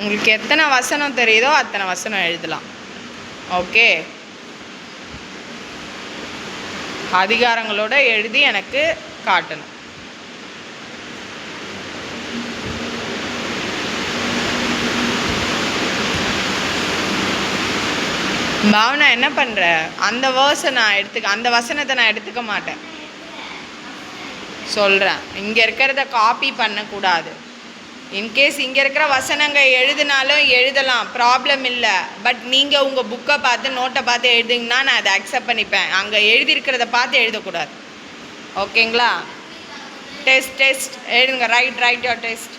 உங்களுக்கு எத்தனை வசனம் தெரியுதோ அத்தனை வசனம் எழுதலாம். ஓகே, அதிகாரங்களோட எழுதி எனக்கு காட்டணும். பாவனா என்ன பண்ணுற? அந்த அந்த வசனத்தை நான் எடுத்துக்க மாட்டேன் சொல்கிறேன். இங்கே இருக்கிறத காப்பி பண்ணக்கூடாது. இன்கேஸ் இங்கே இருக்கிற வசனங்கள் எழுதினாலும் எழுதலாம், ப்ராப்ளம் இல்லை. பட் நீங்கள் உங்கள் புக்கை பார்த்து நோட்டை பார்த்து எழுதிங்கன்னா நான் அதை அக்செப்ட் பண்ணிப்பேன். அங்கே எழுதியிருக்கிறத பார்த்து எழுதக்கூடாது. ஓகேங்களா? டெஸ்ட் எழுதுங்க. Right your test.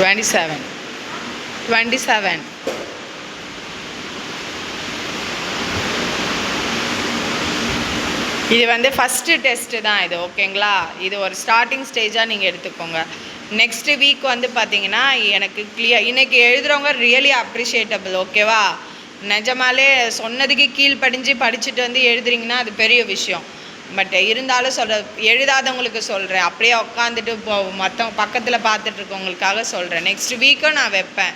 டுவெண்ட்டி-செவன். இது ஃபஸ்ட்டு டெஸ்ட்டு தான் இது. ஓகேங்களா? இது ஒரு ஸ்டார்டிங் ஸ்டேஜாக நீங்கள் எடுத்துக்கோங்க. நெக்ஸ்ட்டு வீக் பார்த்தீங்கன்னா எனக்கு கிளியர். இன்றைக்கி எழுதுகிறவங்க ரியலி அப்ரிஷியேட்டபிள். ஓகேவா? நிஜமாலே சொன்னதுக்கு கீழ்ப்படிஞ்சு படிச்சுட்டு எழுதுறீங்கன்னா அது பெரிய விஷயம். பட் இருந்தாலும் எழுதாதவங்களுக்கு சொல்கிறேன். அப்படியே உட்காந்துட்டு மற்ற பக்கத்தில் பார்த்துட்ருக்கவங்களுக்காக சொல்கிறேன். நெக்ஸ்ட் வீக்கும் நான் வைப்பேன்.